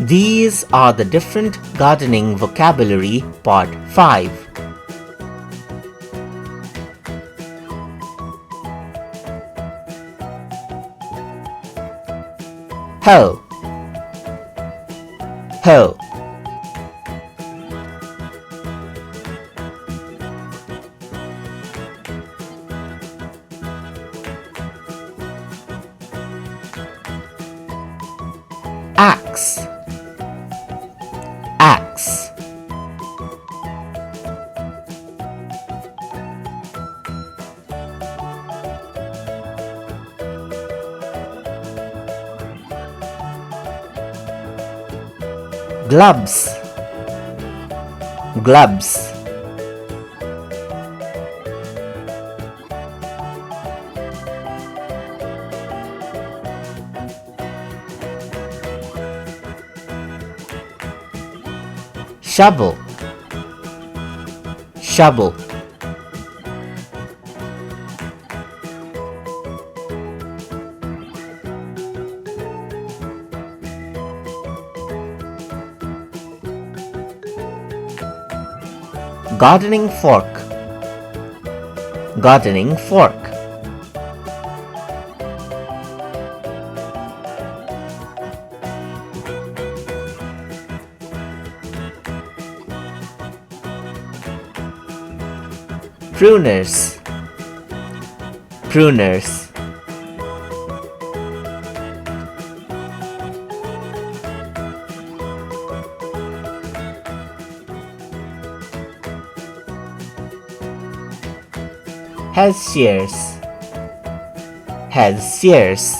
These are the different gardening vocabulary part 5. Hoe, hoe. Axe, axe. Gloves, gloves. Shovel, shovel. Gardening fork, gardening fork. Pruners, pruners. Head shears, head shears.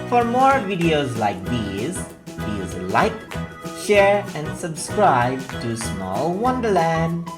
For more videos like these, please like, share and subscribe to Small Wonderland.